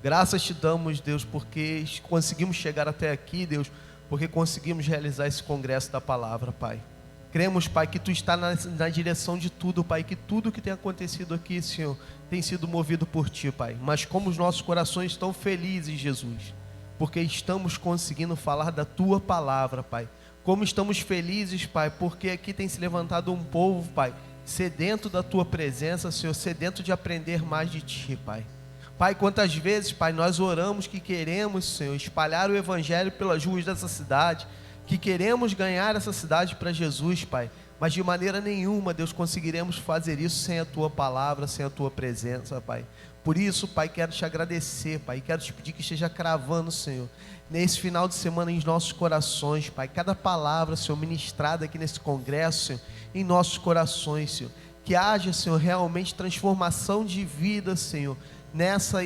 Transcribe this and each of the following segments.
Graças te damos, Deus, porque conseguimos chegar até aqui, Deus, porque conseguimos realizar esse congresso da palavra, Pai. Cremos, Pai, que Tu está na direção de tudo, Pai, que tudo que tem acontecido aqui, Senhor, tem sido movido por Ti, Pai. Mas como os nossos corações estão felizes, Jesus, porque estamos conseguindo falar da Tua palavra, Pai. Como estamos felizes, Pai, porque aqui tem se levantado um povo, Pai, sedento da Tua presença, Senhor, sedento de aprender mais de Ti, Pai. Pai, quantas vezes, Pai, nós oramos que queremos, Senhor, espalhar o Evangelho pelas ruas dessa cidade, que queremos ganhar essa cidade para Jesus, Pai, mas de maneira nenhuma, Deus, conseguiremos fazer isso sem a Tua palavra, sem a Tua presença, Pai. Por isso, Pai, quero te agradecer, Pai, quero te pedir que esteja cravando, Senhor, nesse final de semana em nossos corações, Pai, cada palavra, Senhor, ministrada aqui nesse congresso, Senhor, em nossos corações, Senhor, que haja, Senhor, realmente transformação de vida, Senhor,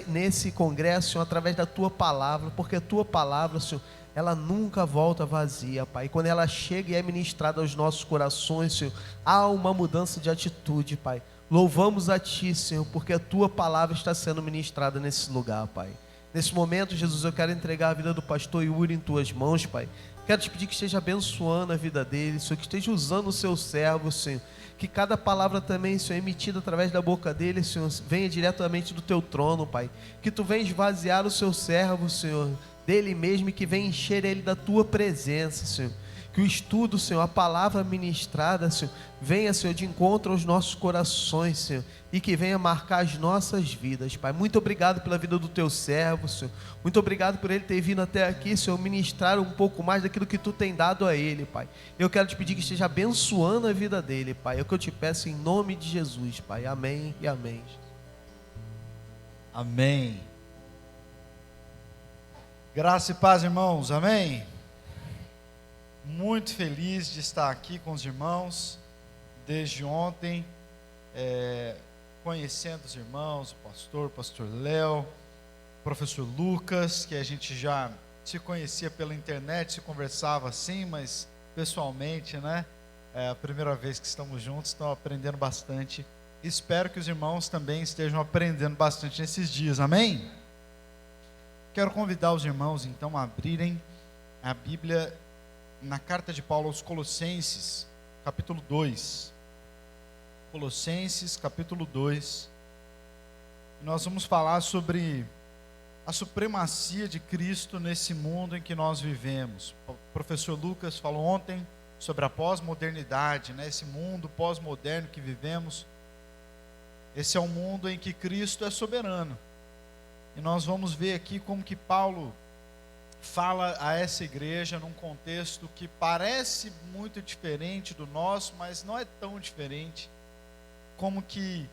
nesse congresso, Senhor, através da Tua palavra, porque a Tua palavra, Senhor, ela nunca volta vazia, Pai. Quando ela chega e é ministrada aos nossos corações, Senhor, há uma mudança de atitude, Pai. Louvamos a Ti, Senhor, porque a Tua palavra está sendo ministrada nesse lugar, Pai. Nesse momento, Jesus, eu quero entregar a vida do pastor Yuri em Tuas mãos, Pai. Quero te pedir que esteja abençoando a vida dele, Senhor, que esteja usando o Seu servo, Senhor. Que cada palavra também, Senhor, emitida através da boca dele, Senhor, venha diretamente do Teu trono, Pai. Que Tu venha esvaziar o Seu servo, Senhor, dele mesmo, e que venha encher ele da Tua presença, Senhor. Que o estudo, Senhor, a palavra ministrada, Senhor, venha, Senhor, de encontro aos nossos corações, Senhor, e que venha marcar as nossas vidas, Pai. Muito obrigado pela vida do Teu servo, Senhor. Muito obrigado por ele ter vindo até aqui, Senhor, ministrar um pouco mais daquilo que Tu tem dado a ele, Pai. Eu quero te pedir que esteja abençoando a vida dele, Pai. É o que eu te peço em nome de Jesus, Pai. Amém e amém. Amém. Graça e paz, irmãos. Amém. Muito feliz de estar aqui com os irmãos desde ontem, conhecendo os irmãos, o pastor Léo, o professor Lucas, que a gente já se conhecia pela internet, se conversava assim, mas pessoalmente, né? É a primeira vez que estamos juntos, estão aprendendo bastante. Espero que os irmãos também estejam aprendendo bastante nesses dias, amém? Quero convidar os irmãos então a abrirem a Bíblia na carta de Paulo aos Colossenses, capítulo 2. Colossenses, capítulo 2. Nós vamos falar sobre a supremacia de Cristo nesse mundo em que nós vivemos. O professor Lucas falou ontem sobre a pós-modernidade, né? Esse mundo pós-moderno que vivemos. Esse é um mundo em que Cristo é soberano. E nós vamos ver aqui como que Paulo fala a essa igreja num contexto que parece muito diferente do nosso, mas não é tão diferente. Como que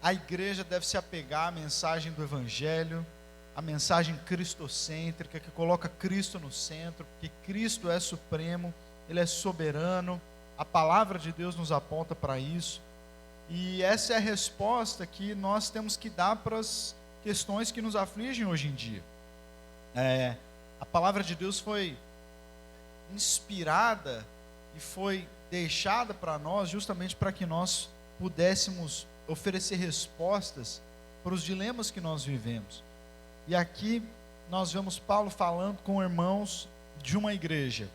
a igreja deve se apegar à mensagem do Evangelho, a mensagem cristocêntrica, que coloca Cristo no centro, porque Cristo é supremo, Ele é soberano, a palavra de Deus nos aponta para isso. E essa é a resposta que nós temos que dar para as questões que nos afligem hoje em dia. A palavra de Deus foi inspirada e foi deixada para nós justamente para que nós pudéssemos oferecer respostas para os dilemas que nós vivemos. E aqui nós vemos Paulo falando com irmãos de uma igreja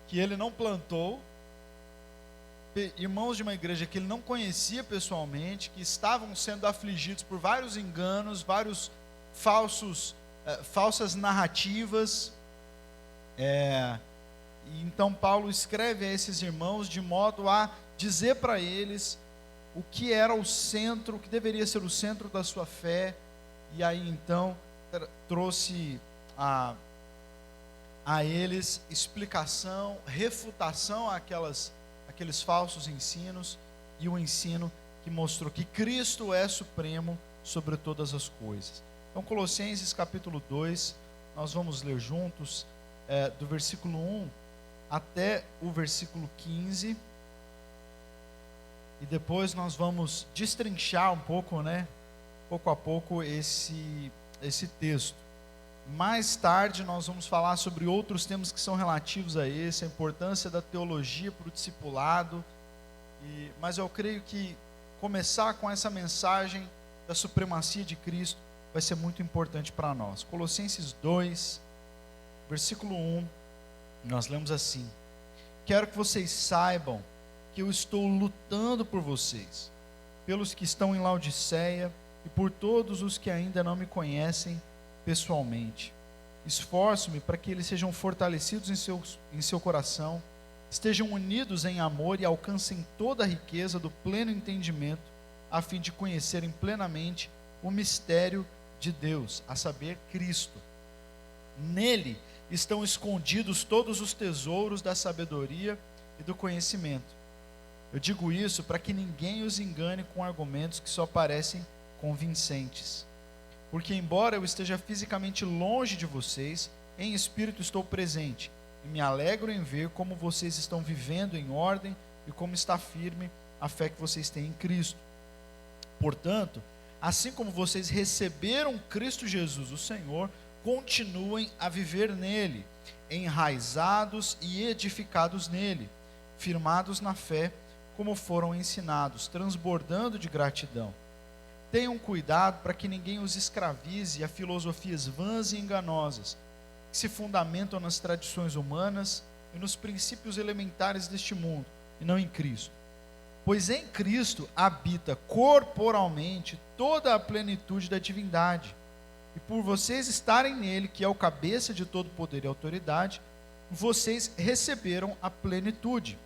que ele não plantou, irmãos de uma igreja que ele não conhecia pessoalmente, que estavam sendo afligidos por vários enganos, vários falsas narrativas. Então Paulo escreve a esses irmãos de modo a dizer para eles o que era o centro, o que deveria ser o centro da sua fé. E aí então trouxe a eles explicação, refutação àqueles falsos ensinos, e o ensino que mostrou que Cristo é supremo sobre todas as coisas. Então Colossenses capítulo 2, nós vamos ler juntos do versículo 1 até o versículo 15, e depois nós vamos destrinchar um pouco, né, pouco a pouco esse texto. Mais tarde nós vamos falar sobre outros temas que são relativos a esse, a importância da teologia para o discipulado, mas eu creio que começar com essa mensagem da supremacia de Cristo vai ser muito importante para nós. Colossenses 2, versículo 1, nós lemos assim: quero que vocês saibam que eu estou lutando por vocês, pelos que estão em Laodiceia e por todos os que ainda não me conhecem pessoalmente. Esforço-me para que eles sejam fortalecidos em seu coração, estejam unidos em amor e alcancem toda a riqueza do pleno entendimento, a fim de conhecerem plenamente o mistério de Deus, a saber, Cristo. Nele estão escondidos todos os tesouros da sabedoria e do conhecimento. Eu digo isso para que ninguém os engane com argumentos que só parecem convincentes. Porque embora eu esteja fisicamente longe de vocês, em espírito estou presente, e me alegro em ver como vocês estão vivendo em ordem e como está firme a fé que vocês têm em Cristo. Portanto, assim como vocês receberam Cristo Jesus, o Senhor, continuem a viver nele, enraizados e edificados nele, firmados na fé, como foram ensinados, transbordando de gratidão. Tenham cuidado para que ninguém os escravize a filosofias vãs e enganosas, que se fundamentam nas tradições humanas e nos princípios elementares deste mundo, e não em Cristo. Pois em Cristo habita corporalmente toda a plenitude da divindade, e por vocês estarem nele, que é o cabeça de todo poder e autoridade, vocês receberam a plenitude.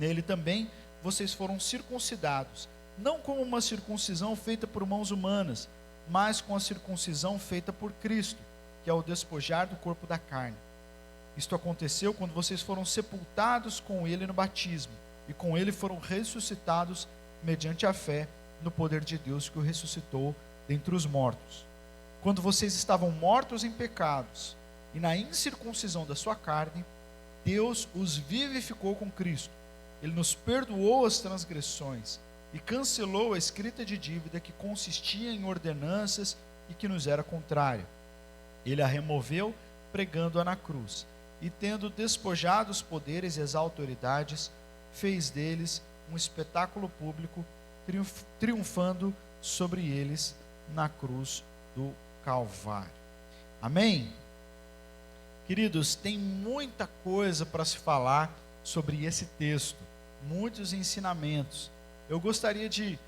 Nele também vocês foram circuncidados, não com uma circuncisão feita por mãos humanas, mas com a circuncisão feita por Cristo, que é o despojar do corpo da carne. Isto aconteceu quando vocês foram sepultados com ele no batismo, e com ele foram ressuscitados mediante a fé no poder de Deus que o ressuscitou dentre os mortos. Quando vocês estavam mortos em pecados e na incircuncisão da sua carne, Deus os vivificou com Cristo. Ele nos perdoou as transgressões e cancelou a escrita de dívida que consistia em ordenanças e que nos era contrária. Ele a removeu, pregando-a na cruz, e tendo despojado os poderes e as autoridades, fez deles um espetáculo público, triunfando sobre eles na cruz do Calvário. Amém? Queridos, tem muita coisa para se falar sobre esse texto, muitos ensinamentos. Eu gostaria de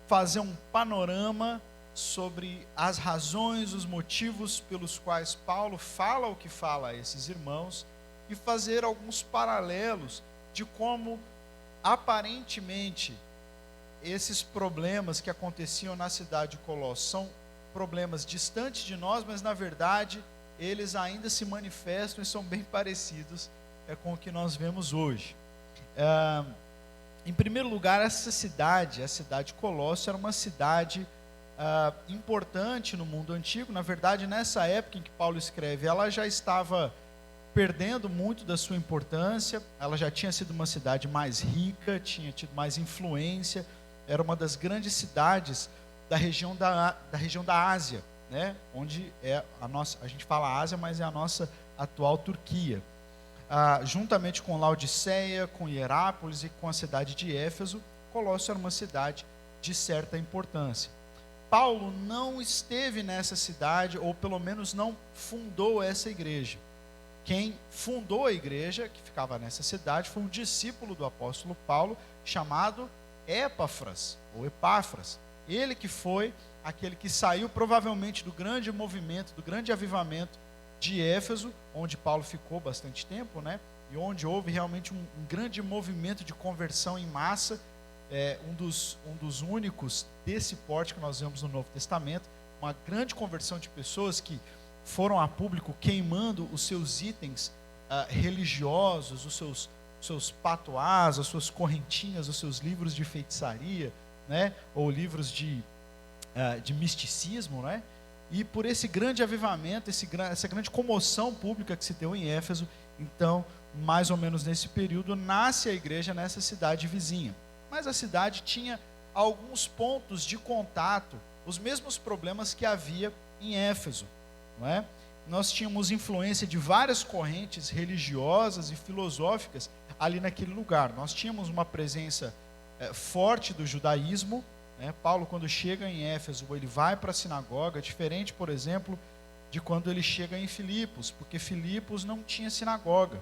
fazer um panorama sobre as razões, os motivos pelos quais Paulo fala o que fala a esses irmãos e fazer alguns paralelos de como aparentemente esses problemas que aconteciam na cidade de Colossos são problemas distantes de nós, mas na verdade eles ainda se manifestam e são bem parecidos com o que nós vemos hoje. Em primeiro lugar, essa cidade, a cidade de Colossos, era uma cidade importante no mundo antigo. Na verdade, nessa época em que Paulo escreve, ela já estava perdendo muito da sua importância. Ela já tinha sido uma cidade mais rica, tinha tido mais influência, era uma das grandes cidades da região da Ásia, né? Onde é a gente fala Ásia, mas é a nossa atual Turquia. Juntamente com Laodiceia, com Hierápolis e com a cidade de Éfeso, Colossos era uma cidade de certa importância. Paulo não esteve nessa cidade, ou pelo menos não fundou essa igreja. Quem fundou a igreja, que ficava nessa cidade, foi um discípulo do apóstolo Paulo, chamado Epáfras, ou Epáfras. Ele que foi aquele que saiu provavelmente do grande movimento, do grande avivamento de Éfeso, onde Paulo ficou bastante tempo, né? E onde houve realmente um grande movimento de conversão em massa, um dos únicos desse porte que nós vemos no Novo Testamento, uma grande conversão de pessoas que foram a público queimando os seus itens religiosos, os seus patuás, as suas correntinhas, os seus livros de feitiçaria, né? Ou livros de misticismo, né? E por esse grande avivamento, essa grande comoção pública que se deu em Éfeso, então, mais ou menos nesse período, nasce a igreja nessa cidade vizinha. Mas a cidade tinha alguns pontos de contato, os mesmos problemas que havia em Éfeso, não é? Nós tínhamos influência de várias correntes religiosas e filosóficas ali naquele lugar. Nós tínhamos uma presença forte do judaísmo, né? Paulo, quando chega em Éfeso, ele vai para a sinagoga, diferente, por exemplo, de quando ele chega em Filipos, porque Filipos não tinha sinagoga.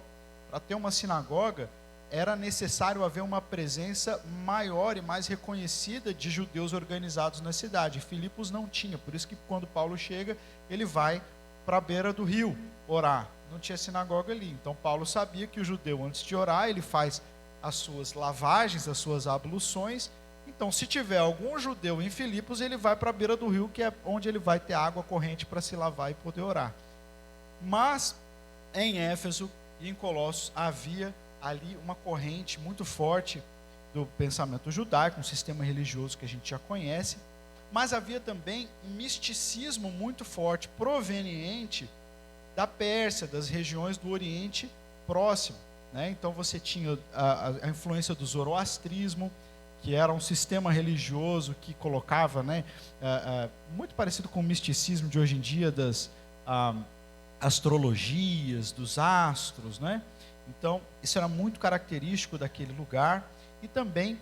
Para ter uma sinagoga, era necessário haver uma presença maior e mais reconhecida de judeus organizados na cidade. Filipos não tinha, por isso que quando Paulo chega, ele vai para a beira do rio orar. Não tinha sinagoga ali. Então Paulo sabia que o judeu, antes de orar, ele faz as suas lavagens, as suas abluções. Então, se tiver algum judeu em Filipos, ele vai para a beira do rio, que é onde ele vai ter água corrente para se lavar e poder orar. Mas em Éfeso e em Colossos havia ali uma corrente muito forte do pensamento judaico, um sistema religioso que a gente já conhece, mas havia também um misticismo muito forte, proveniente da Pérsia, das regiões do Oriente Próximo, né? Então você tinha a influência do zoroastrismo, que era um sistema religioso que colocava, né, muito parecido com o misticismo de hoje em dia, das astrologias, dos astros, né? Então, isso era muito característico daquele lugar e também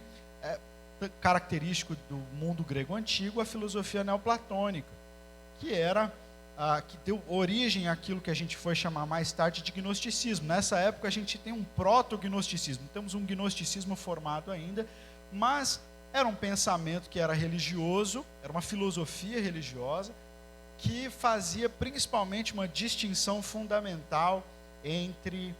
característico do mundo grego antigo, a filosofia neoplatônica, que era que deu origem àquilo que a gente foi chamar mais tarde de gnosticismo. Nessa época a gente tem um proto-gnosticismo, temos um gnosticismo formado ainda, mas era um pensamento que era religioso, era uma filosofia religiosa, que fazia principalmente uma distinção fundamental entre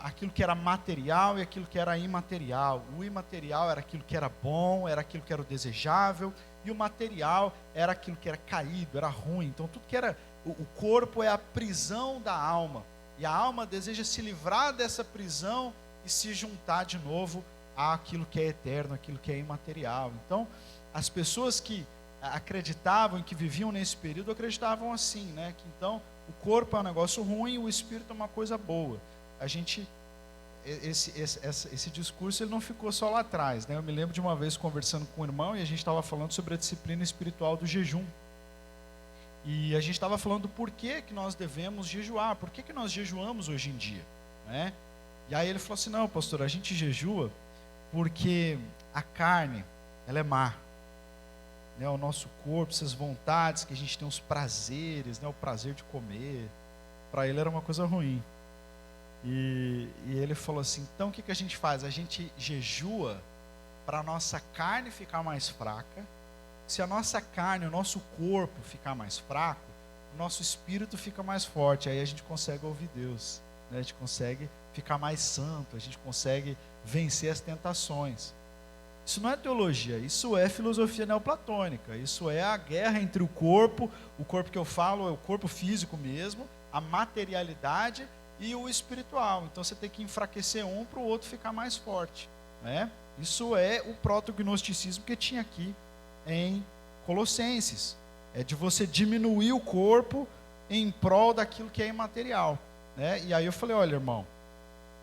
aquilo que era material e aquilo que era imaterial. O imaterial era aquilo que era bom, era aquilo que era o desejável, e o material era aquilo que era caído, era ruim. Então tudo que era, o corpo é a prisão da alma, e a alma deseja se livrar dessa prisão e se juntar de novo àquilo que é eterno, aquilo que é imaterial. Então as pessoas que acreditavam, que viviam nesse período, acreditavam assim, né? Que então o corpo é um negócio ruim e o espírito é uma coisa boa. Esse discurso ele não ficou só lá atrás, né? Eu me lembro de uma vez conversando com um irmão e a gente estava falando sobre a disciplina espiritual do jejum. E a gente estava falando do porquê que nós devemos jejuar, por que nós jejuamos hoje em dia, né? E aí ele falou assim: não, pastor, a gente jejua porque a carne, ela é má, né? O nosso corpo, essas vontades que a gente tem, os prazeres, né? O prazer de comer, para ele era uma coisa ruim. E ele falou assim: então o que a gente faz? A gente jejua para a nossa carne ficar mais fraca. Se a nossa carne, o nosso corpo ficar mais fraco, o nosso espírito fica mais forte. Aí a gente consegue ouvir Deus, né? A gente consegue ficar mais santo, a gente consegue vencer as tentações. Isso não é teologia, isso é filosofia neoplatônica. Isso é a guerra entre o corpo que eu falo é o corpo físico mesmo, a materialidade e o espiritual. Então você tem que enfraquecer um para o outro ficar mais forte, né? Isso é o proto-gnosticismo que tinha aqui em Colossenses. É de você diminuir o corpo em prol daquilo que é imaterial, né? E aí eu falei: olha, irmão,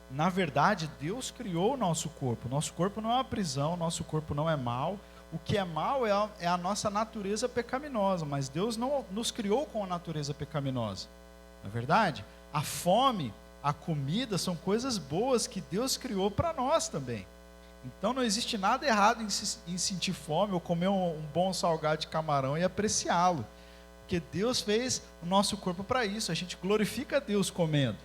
na verdade Deus criou o nosso corpo. Nosso corpo não é uma prisão, nosso corpo não é mau. O que é mau é a nossa natureza pecaminosa, mas Deus não nos criou com a natureza pecaminosa. Não é verdade? A fome, a comida são coisas boas que Deus criou para nós também. Então não existe nada errado em sentir fome ou comer um bom salgado de camarão e apreciá-lo. Porque Deus fez o nosso corpo para isso. A gente glorifica a Deus comendo,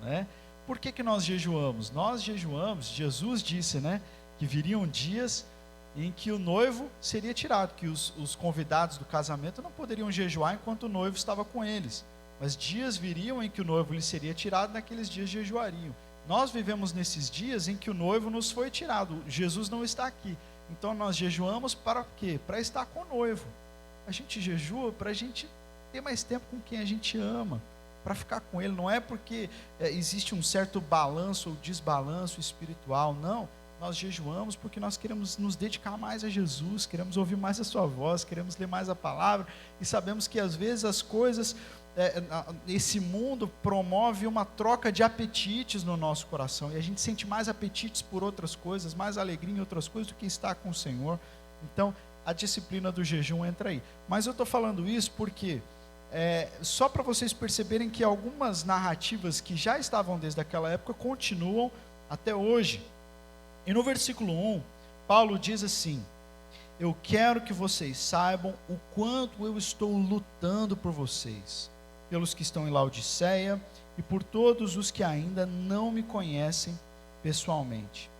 né? Por que nós jejuamos? Nós jejuamos, Jesus disse, né, que viriam dias em que o noivo seria tirado, que os convidados do casamento não poderiam jejuar enquanto o noivo estava com eles. Mas dias viriam em que o noivo lhe seria tirado, naqueles dias jejuariam. Nós vivemos nesses dias em que o noivo nos foi tirado, Jesus não está aqui. Então nós jejuamos para quê? Para estar com o noivo. A gente jejua para a gente ter mais tempo com quem a gente ama, para ficar com ele. Não é porque existe um certo balanço ou desbalanço espiritual, não. Nós jejuamos porque nós queremos nos dedicar mais a Jesus, queremos ouvir mais a sua voz, queremos ler mais a palavra, e sabemos que às vezes as coisas, esse mundo promove uma troca de apetites no nosso coração, e a gente sente mais apetites por outras coisas, mais alegria em outras coisas do que estar com o Senhor. Então a disciplina do jejum entra aí. Mas eu estou falando isso porque só para vocês perceberem que algumas narrativas que já estavam desde aquela época continuam até hoje. E no versículo 1, Paulo diz assim: eu quero que vocês saibam o quanto eu estou lutando por vocês, pelos que estão em Laodiceia e por todos os que ainda não me conhecem pessoalmente.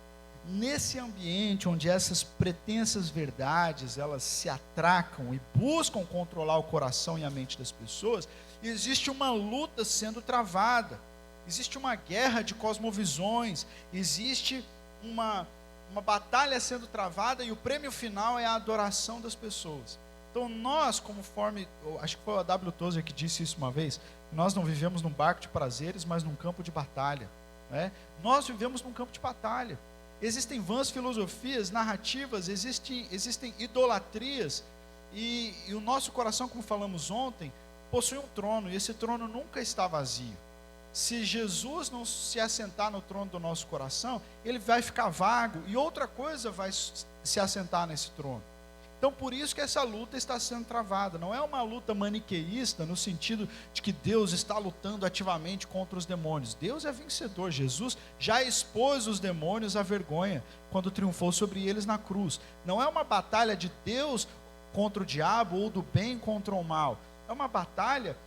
Nesse ambiente onde essas pretensas verdades, elas se atracam e buscam controlar o coração e a mente das pessoas, existe uma luta sendo travada, existe uma guerra de cosmovisões, existe uma batalha sendo travada, e o prêmio final é a adoração das pessoas. Então nós, conforme, acho que foi o A.W. Tozer que disse isso uma vez, nós não vivemos num barco de prazeres, mas num campo de batalha, né? Nós vivemos num campo de batalha. Existem vãs filosofias, narrativas, existem idolatrias, e o nosso coração, como falamos ontem, possui um trono, e esse trono nunca está vazio. Se Jesus não se assentar no trono do nosso coração, ele vai ficar vago, e outra coisa vai se assentar nesse trono. Então, por isso que essa luta está sendo travada. Não é uma luta maniqueísta, no sentido de que Deus está lutando ativamente contra os demônios. Deus é vencedor. Jesus já expôs os demônios à vergonha, quando triunfou sobre eles na cruz. Não é uma batalha de Deus contra o diabo, ou do bem contra o mal. É uma batalha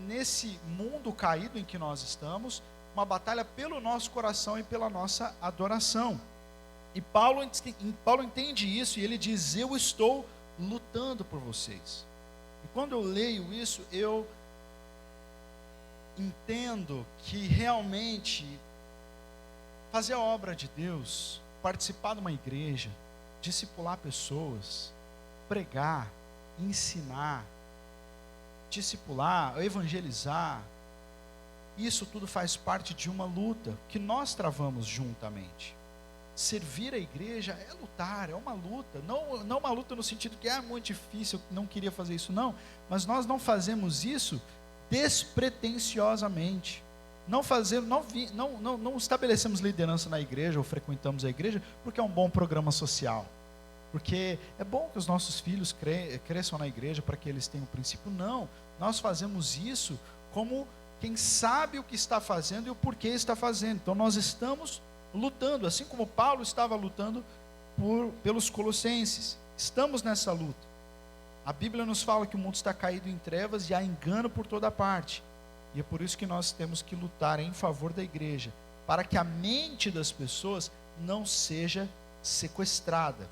nesse mundo caído em que nós estamos, uma batalha pelo nosso coração e pela nossa adoração. E Paulo entende isso, e ele diz: eu estou lutando por vocês. E quando eu leio isso, eu entendo que realmente fazer a obra de Deus, participar de uma igreja, discipular pessoas, pregar, ensinar, discipular, evangelizar, isso tudo faz parte de uma luta que nós travamos juntamente. Servir a igreja é lutar, é uma luta, não uma luta no sentido que é muito difícil, eu não queria fazer isso, não, mas nós não fazemos isso despretensiosamente, não estabelecemos liderança na igreja, ou frequentamos a igreja porque é um bom programa social, porque é bom que os nossos filhos cresçam na igreja para que eles tenham o princípio. Não, nós fazemos isso como quem sabe o que está fazendo e o porquê está fazendo. Então nós estamos lutando, assim como Paulo estava lutando pelos colossenses. Estamos nessa luta. A Bíblia nos fala que o mundo está caído em trevas e há engano por toda parte, e é por isso que nós temos que lutar em favor da igreja, para que a mente das pessoas não seja sequestrada.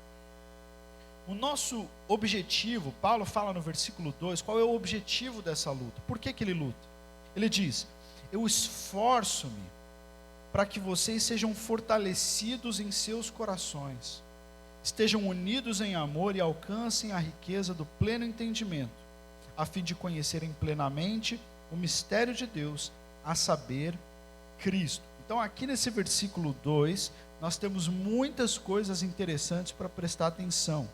O nosso objetivo, Paulo fala no versículo 2, qual é o objetivo dessa luta? Por que ele luta? Ele diz: eu esforço-me para que vocês sejam fortalecidos em seus corações, estejam unidos em amor e alcancem a riqueza do pleno entendimento, a fim de conhecerem plenamente o mistério de Deus, a saber, Cristo. Então aqui nesse versículo 2, nós temos muitas coisas interessantes para prestar atenção.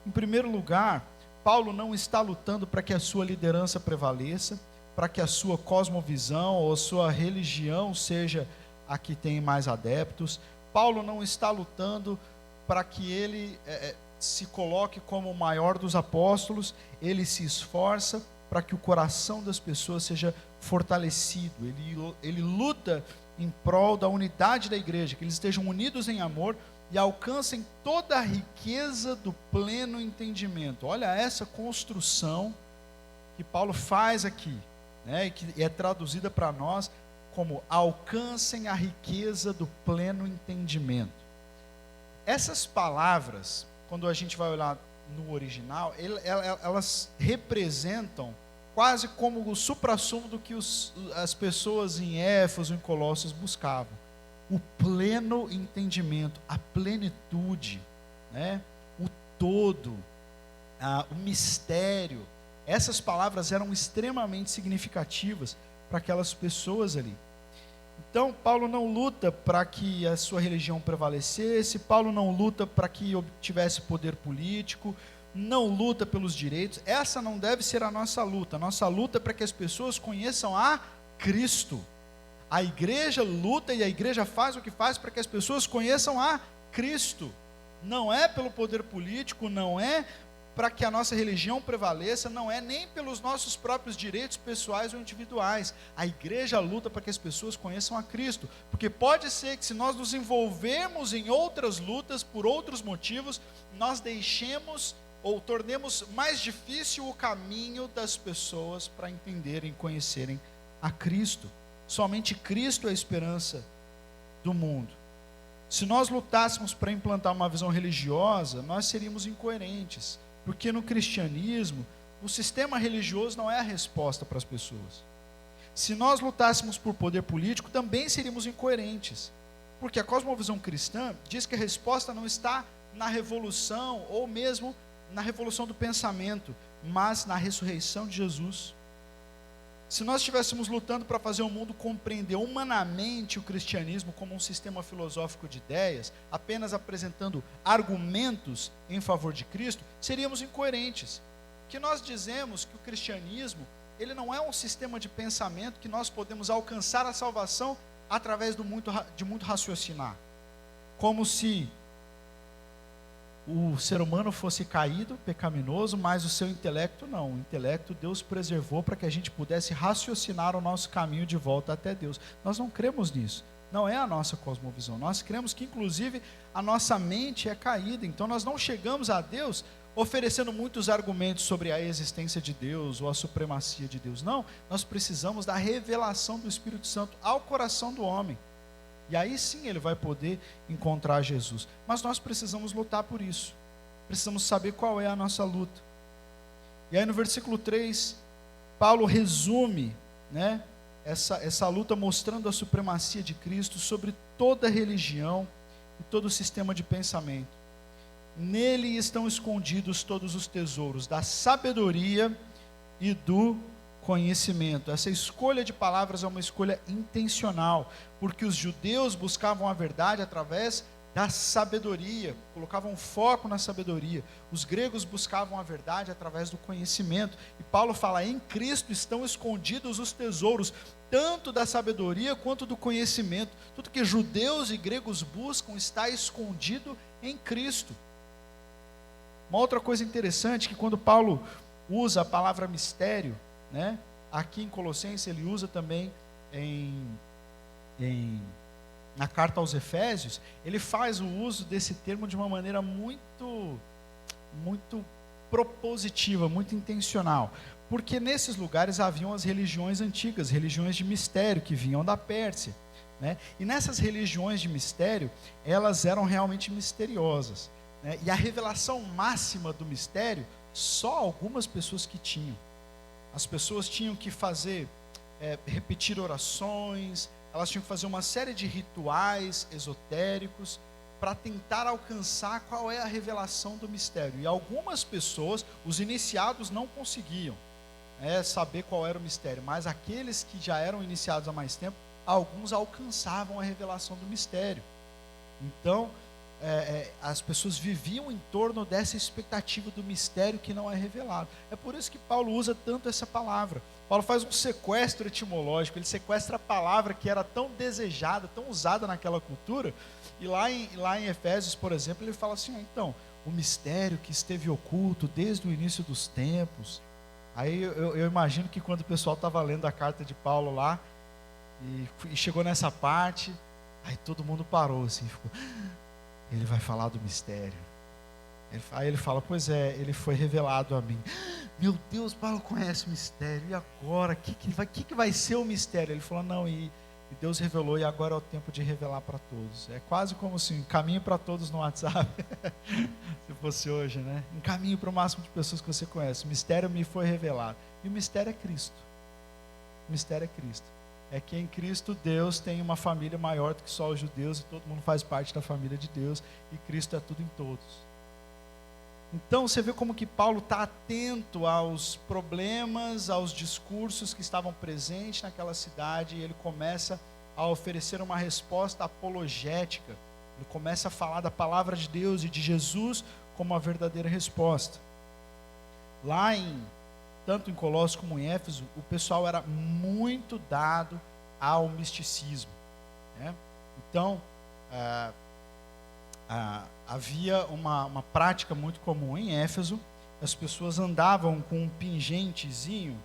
Em primeiro lugar, Paulo não está lutando para que a sua liderança prevaleça, para que a sua cosmovisão ou a sua religião seja a que tem mais adeptos. Paulo não está lutando para que ele se coloque como o maior dos apóstolos. Ele se esforça para que o coração das pessoas seja fortalecido. Ele luta em prol da unidade da igreja, que eles estejam unidos em amor e alcancem toda a riqueza do pleno entendimento. Olha essa construção que Paulo faz aqui, né, e que é traduzida para nós como alcancem a riqueza do pleno entendimento. Essas palavras, quando a gente vai olhar no original, elas representam quase como o suprassumo do que as pessoas em Éfeso, em Colossos buscavam. O pleno entendimento, a plenitude, né? O todo, o mistério. Essas palavras eram extremamente significativas para aquelas pessoas ali. Então, Paulo não luta para que a sua religião prevalecesse, Paulo não luta para que obtivesse poder político, não luta pelos direitos. Essa não deve ser a nossa luta. A nossa luta é para que as pessoas conheçam a Cristo. A igreja luta e a igreja faz o que faz para que as pessoas conheçam a Cristo. Não é pelo poder político, não é para que a nossa religião prevaleça não é nem pelos nossos próprios direitos pessoais ou individuais. A igreja luta para que as pessoas conheçam a Cristo, porque pode ser que se nós nos envolvermos em outras lutas por outros motivos, nós deixemos ou tornemos mais difícil o caminho das pessoas para entenderem, conhecerem a Cristo. Somente Cristo é a esperança do mundo. Se nós lutássemos para implantar uma visão religiosa, nós seríamos incoerentes, porque no cristianismo, o sistema religioso não é a resposta para as pessoas. Se nós lutássemos por poder político, também seríamos incoerentes, porque a cosmovisão cristã diz que a resposta não está na revolução, ou mesmo na revolução do pensamento, mas na ressurreição de Jesus. Se nós estivéssemos lutando para fazer o mundo compreender humanamente o cristianismo como um sistema filosófico de ideias, apenas apresentando argumentos em favor de Cristo, seríamos incoerentes. Que nós dizemos que o cristianismo, ele não é um sistema de pensamento que nós podemos alcançar a salvação através de muito raciocinar. Como se o ser humano fosse caído, pecaminoso, mas o seu intelecto não. O intelecto Deus preservou para que a gente pudesse raciocinar o nosso caminho de volta até Deus. Nós não cremos nisso. Não é a nossa cosmovisão. Nós cremos que, inclusive, a nossa mente é caída. Então, nós não chegamos a Deus oferecendo muitos argumentos sobre a existência de Deus ou a supremacia de Deus. Não, nós precisamos da revelação do Espírito Santo ao coração do homem. E aí sim ele vai poder encontrar Jesus. Mas nós precisamos lutar por isso. Precisamos saber qual é a nossa luta. E aí no versículo 3, Paulo resume, né, essa luta mostrando a supremacia de Cristo sobre toda religião e todo o sistema de pensamento. Nele estão escondidos todos os tesouros da sabedoria e do conhecimento. Essa escolha de palavras é uma escolha intencional, porque os judeus buscavam a verdade através da sabedoria, colocavam foco na sabedoria. Os gregos buscavam a verdade através do conhecimento. E Paulo fala: em Cristo estão escondidos os tesouros, tanto da sabedoria quanto do conhecimento. Tudo que judeus e gregos buscam está escondido em Cristo. Uma outra coisa interessante é que quando Paulo usa a palavra mistério, né, aqui em Colossenses ele usa também na carta aos Efésios, ele faz o uso desse termo de uma maneira muito propositiva, muito intencional, porque nesses lugares haviam as religiões antigas, religiões de mistério que vinham da Pérsia, né? E nessas religiões de mistério, elas eram realmente misteriosas, né? E a revelação máxima do mistério, só algumas pessoas que tinham. As pessoas tinham que repetir orações, elas tinham que fazer uma série de rituais esotéricos para tentar alcançar qual é a revelação do mistério. E algumas pessoas, os iniciados, não conseguiam saber qual era o mistério, mas aqueles que já eram iniciados há mais tempo, alguns alcançavam a revelação do mistério. Então, as pessoas viviam em torno dessa expectativa do mistério que não é revelado. É por isso que Paulo usa tanto essa palavra. Paulo faz um sequestro etimológico, ele sequestra a palavra que era tão desejada, tão usada naquela cultura, e lá em Efésios, por exemplo, ele fala assim: então, o mistério que esteve oculto desde o início dos tempos. Aí eu imagino que quando o pessoal estava lendo a carta de Paulo lá, e chegou nessa parte, aí todo mundo parou assim, ficou... Ele vai falar do mistério. Aí ele fala: pois é, ele foi revelado a mim. Meu Deus, Paulo conhece o mistério. E agora? O que vai ser o mistério? Ele falou: não, e Deus revelou, e agora é o tempo de revelar para todos. É quase como assim, caminho para todos no WhatsApp. Se fosse hoje, né? Encaminho para o máximo de pessoas que você conhece. O mistério me foi revelado. E o mistério é Cristo. O mistério é Cristo. É que em Cristo Deus tem uma família maior do que só os judeus, e todo mundo faz parte da família de Deus, e Cristo é tudo em todos. Então você vê como que Paulo está atento aos problemas, aos discursos que estavam presentes naquela cidade, e ele começa a oferecer uma resposta apologética. Ele começa a falar da palavra de Deus e de Jesus como a verdadeira resposta. Lá tanto em Colossos como em Éfeso, o pessoal era muito dado ao misticismo, né? Então, havia uma prática muito comum em Éfeso, as pessoas andavam com um pingentezinho,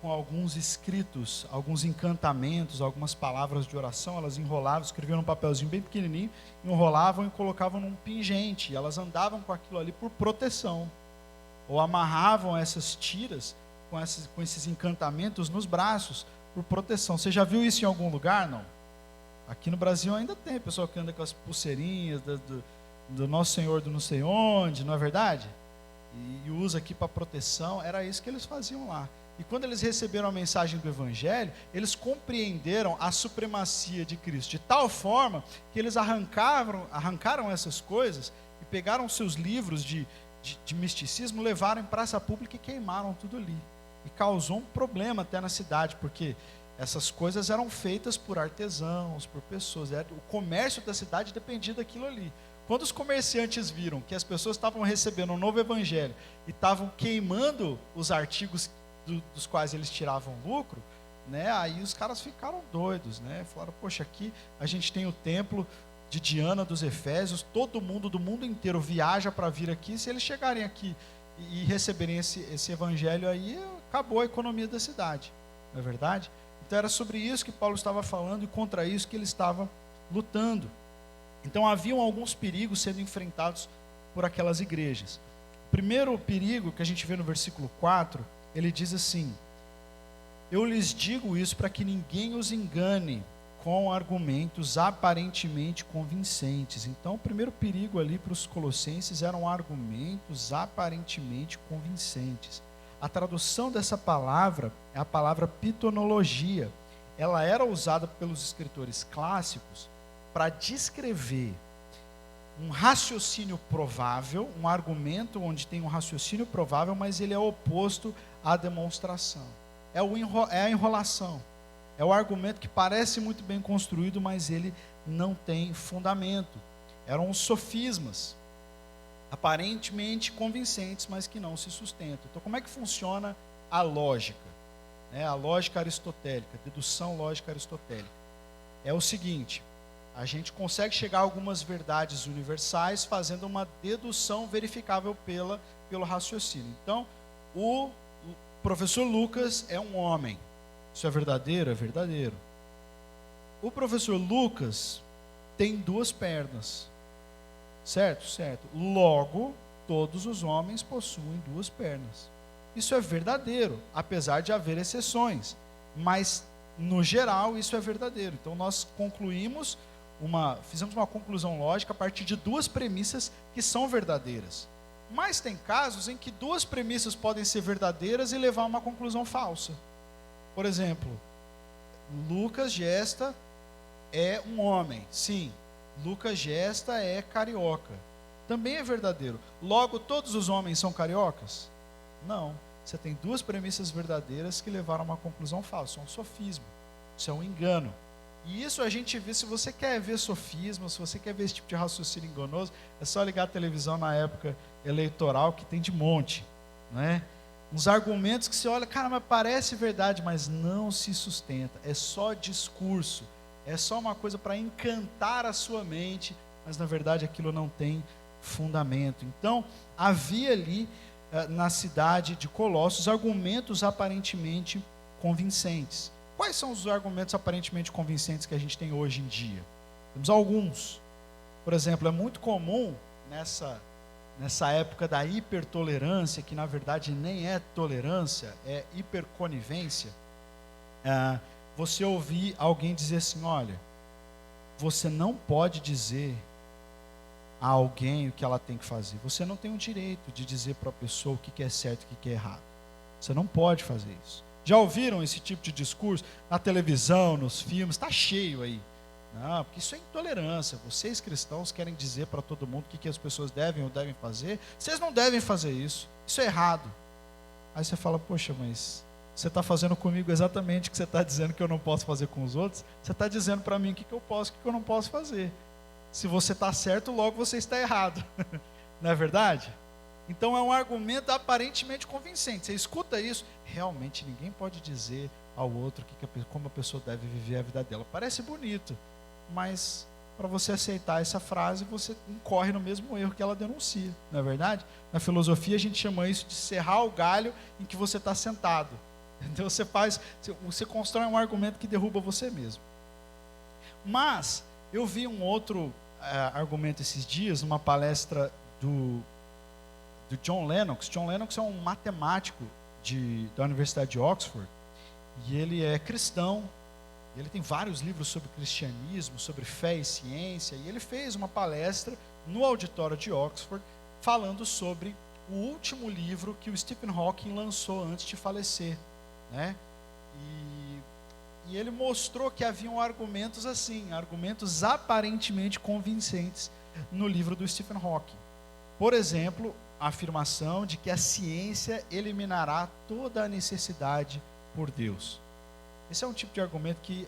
com alguns escritos, alguns encantamentos, algumas palavras de oração. Elas enrolavam, escreviam num papelzinho bem pequenininho, enrolavam e colocavam num pingente. E elas andavam com aquilo ali por proteção. Ou amarravam essas tiras com esses encantamentos nos braços por proteção. Você já viu isso em algum lugar? Não? Aqui no Brasil ainda tem pessoal que anda com as pulseirinhas do Nosso Senhor do não sei onde, não é verdade? E usa aqui para proteção. Era isso que eles faziam lá. E quando eles receberam a mensagem do Evangelho, eles compreenderam a supremacia de Cristo, de tal forma que eles arrancaram essas coisas e pegaram seus livros de misticismo, levaram em praça pública e queimaram tudo ali. E causou um problema até na cidade, porque essas coisas eram feitas por artesãos, por pessoas. O comércio da cidade dependia daquilo ali. Quando os comerciantes viram que as pessoas estavam recebendo um novo evangelho e estavam queimando os artigos dos quais eles tiravam lucro, né, aí os caras ficaram doidos, né? Falaram, poxa, aqui a gente tem o templo de Diana dos Efésios, todo mundo do mundo inteiro viaja para vir aqui. Se eles chegarem aqui e receberem esse evangelho aí, acabou a economia da cidade, não é verdade? Então era sobre isso que Paulo estava falando e contra isso que ele estava lutando. Então haviam alguns perigos sendo enfrentados por aquelas igrejas. O primeiro perigo que a gente vê no versículo 4, ele diz assim: eu lhes digo isso para que ninguém os engane com argumentos aparentemente convincentes. Então o primeiro perigo ali para os colossenses eram argumentos aparentemente convincentes. A tradução dessa palavra é a palavra pitonologia. Ela era usada pelos escritores clássicos para descrever um raciocínio provável, um argumento onde tem um raciocínio provável, mas ele é oposto à demonstração. É a enrolação. É o argumento que parece muito bem construído, mas ele não tem fundamento. Eram os sofismas, aparentemente convincentes, mas que não se sustentam. Então, como é que funciona a lógica? A lógica aristotélica, dedução lógica aristotélica. É o seguinte: a gente consegue chegar a algumas verdades universais fazendo uma dedução verificável pelo raciocínio. Então, o professor Lucas é um homem. Isso é verdadeiro? É verdadeiro. O professor Lucas tem 2 pernas. Certo? Certo. Logo, todos os homens possuem 2 pernas. Isso é verdadeiro, apesar de haver exceções. Mas, no geral, isso é verdadeiro. Então, nós fizemos uma conclusão lógica a partir de 2 premissas que são verdadeiras. Mas tem casos em que 2 premissas podem ser verdadeiras e levar a uma conclusão falsa. Por exemplo, Lucas Gesta é um homem. Sim, Lucas Gesta é carioca. Também é verdadeiro. Logo, todos os homens são cariocas? Não. Você tem 2 premissas verdadeiras que levaram a uma conclusão falsa. Isso é um sofisma. Isso é um engano. E isso a gente vê, se você quer ver sofisma, se você quer ver esse tipo de raciocínio enganoso, é só ligar a televisão na época eleitoral, que tem de monte, não é? Uns argumentos que você olha, cara, mas parece verdade, mas não se sustenta. É só discurso, é só uma coisa para encantar a sua mente, mas na verdade aquilo não tem fundamento. Então, havia ali na cidade de Colossos argumentos aparentemente convincentes. Quais são os argumentos aparentemente convincentes que a gente tem hoje em dia? Temos alguns. Por exemplo, é muito comum nessa época da hipertolerância, que na verdade nem é tolerância, é hiperconivência, você ouvir alguém dizer assim: olha, você não pode dizer a alguém o que ela tem que fazer. Você não tem o direito de dizer para a pessoa o que é certo e o que é errado. Você não pode fazer isso. Já ouviram esse tipo de discurso na televisão, nos filmes? Está cheio aí. Não, porque isso é intolerância. Vocês cristãos querem dizer para todo mundo o que as pessoas devem ou devem fazer. Vocês não devem fazer isso. Isso é errado. Aí você fala: poxa, mas você está fazendo comigo exatamente o que você está dizendo que eu não posso fazer com os outros. Você está dizendo para mim o que eu posso e o que eu não posso fazer. Se você está certo, logo você está errado. Não é verdade? Então é um argumento aparentemente convincente. Você escuta isso, realmente ninguém pode dizer ao outro como a pessoa deve viver a vida dela. Parece bonito, mas para você aceitar essa frase, você incorre no mesmo erro que ela denuncia, não é verdade? Na filosofia a gente chama isso de serrar o galho em que você está sentado. Então você constrói um argumento que derruba você mesmo. Mas eu vi um outro argumento esses dias, numa palestra do John Lennox. John Lennox é um matemático da Universidade de Oxford, e ele é cristão. Ele tem vários livros sobre cristianismo, sobre fé e ciência, e ele fez uma palestra no auditório de Oxford falando sobre o último livro que o Stephen Hawking lançou antes de falecer, né? E ele mostrou que haviam argumentos assim, argumentos aparentemente convincentes no livro do Stephen Hawking. Por exemplo, a afirmação de que a ciência eliminará toda a necessidade por Deus. Esse é um tipo de argumento que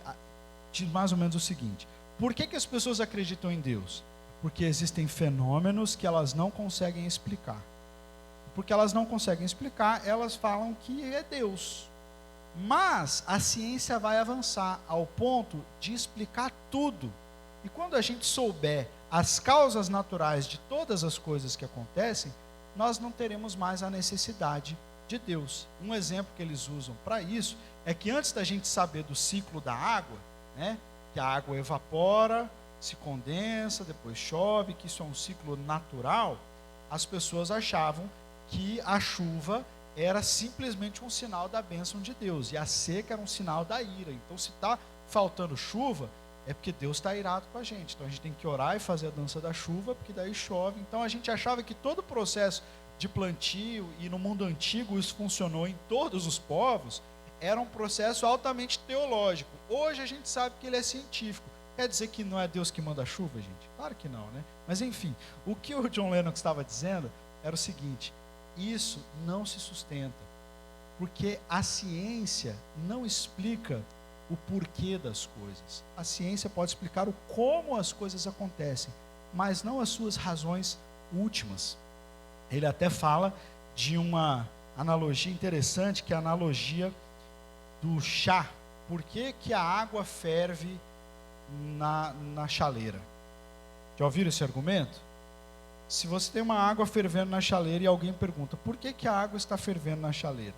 diz mais ou menos o seguinte: por que as pessoas acreditam em Deus? Porque existem fenômenos que elas não conseguem explicar. Porque elas não conseguem explicar, elas falam que é Deus. Mas a ciência vai avançar ao ponto de explicar tudo. E quando a gente souber as causas naturais de todas as coisas que acontecem, nós não teremos mais a necessidade de Deus. Um exemplo que eles usam para isso é que antes da gente saber do ciclo da água, né, que a água evapora, se condensa, depois chove, que isso é um ciclo natural, as pessoas achavam que a chuva era simplesmente um sinal da bênção de Deus, e a seca era um sinal da ira. Então, se está faltando chuva, é porque Deus está irado com a gente. Então, a gente tem que orar e fazer a dança da chuva, porque daí chove. Então, a gente achava que todo o processo de plantio, e no mundo antigo isso funcionou em todos os povos, era um processo altamente teológico. Hoje a gente sabe que ele é científico. Quer dizer que não é Deus que manda a chuva, gente? Claro que não, né? Mas enfim, o que o John Lennox estava dizendo era o seguinte: isso não se sustenta, porque a ciência não explica o porquê das coisas. A ciência pode explicar o como as coisas acontecem, mas não as suas razões últimas. Ele até fala de uma analogia interessante, que é a analogia do chá. Por que a água ferve na chaleira? Já ouviram esse argumento? Se você tem uma água fervendo na chaleira e alguém pergunta, por que a água está fervendo na chaleira?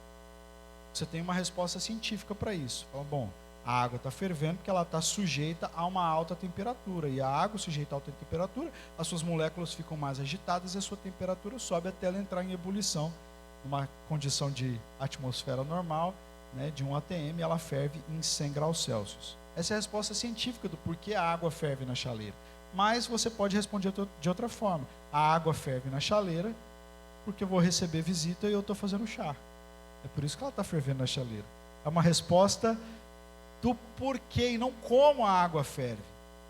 Você tem uma resposta científica para isso. Fala, bom, a água está fervendo porque ela está sujeita a uma alta temperatura. E a água sujeita a alta temperatura, as suas moléculas ficam mais agitadas e a sua temperatura sobe até ela entrar em ebulição. Numa condição de atmosfera normal, né, de 1 atm, ela ferve em 100 graus Celsius. Essa é a resposta científica do porquê a água ferve na chaleira. Mas você pode responder de outra forma. A água ferve na chaleira porque eu vou receber visita e eu estou fazendo chá. É por isso que ela está fervendo na chaleira. É uma resposta do porquê e não como a água ferve,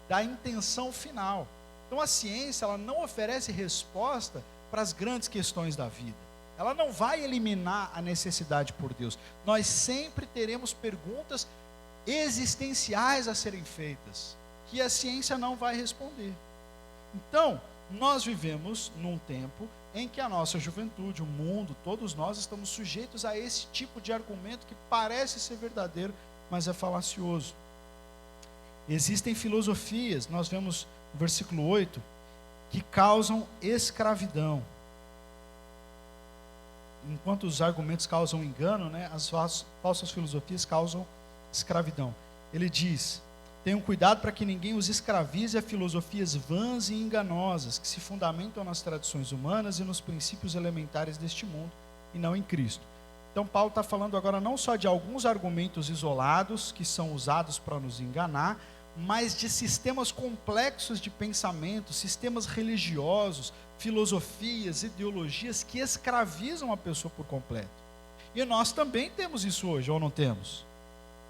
da intenção final. Então a ciência, ela não oferece resposta para as grandes questões da vida. Ela não vai eliminar a necessidade por Deus. Nós sempre teremos perguntas existenciais a serem feitas, que a ciência não vai responder. Então, nós vivemos num tempo em que a nossa juventude, o mundo, todos nós estamos sujeitos a esse tipo de argumento que parece ser verdadeiro, mas é falacioso. Existem filosofias, nós vemos no versículo 8, que causam escravidão. Enquanto os argumentos causam engano, né, as falsas filosofias causam escravidão. Ele diz: tenham cuidado para que ninguém os escravize a filosofias vãs e enganosas, que se fundamentam nas tradições humanas e nos princípios elementares deste mundo, e não em Cristo. Então Paulo está falando agora não só de alguns argumentos isolados, que são usados para nos enganar, mas de sistemas complexos de pensamento, sistemas religiosos, filosofias, ideologias que escravizam a pessoa por completo. E nós também temos isso hoje, ou não temos?